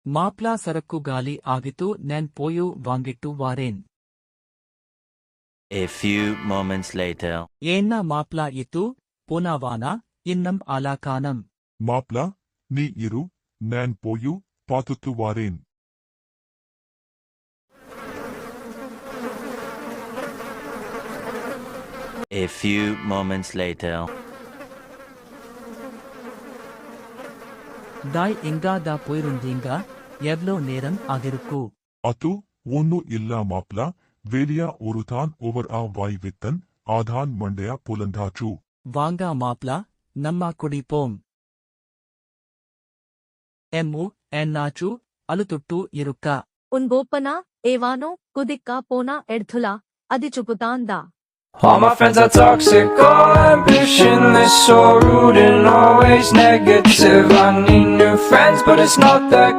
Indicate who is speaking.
Speaker 1: ಮಾಪ್ಲಾ ಸರಕು ಗಾಲಿ ಆಗಿತು ನೆನ್ ಪೋಯು ವಾಂಗಿಟ್ಟು ವಾರೇನ್.
Speaker 2: A few moments later.
Speaker 1: ಏನ್ನ ಮಾಪ್ಲಾ ಇತು ಪೋನಾವಾನ ಇನ್ನಂ ಆಲಾಕಾನಂ.
Speaker 3: மாப்ளா நீ இரு நான் போயு பார்த்துட்டு வாரேன்.
Speaker 2: A few moments later.
Speaker 1: ದಾಯ್ ಇಂಗಾದ ಪೊಯ್ರುಂದೀಂಗ எவ்ளோ நேரம் ஆகிருக்கு.
Speaker 3: அது ஒன்னு இல்ல மாப்ளா வேலியா ஒருதான் ஓவர் வாய் வித்தன் ஆதான் மண்டையா புலந்தாச்சு.
Speaker 1: வாங்க மாப்ளா நம்ம குடிப்போம். எம்மு என்னாச்சு அலுத்துட்டு இருக்க.
Speaker 4: ఉన్బోపనా ఏవానో కుదిక్కా పోనా ఎడ్థులా అది చుపుతాందా.
Speaker 5: All my friends are toxic, all ambitionless, so rude and always negative. I need new friends, but it's not that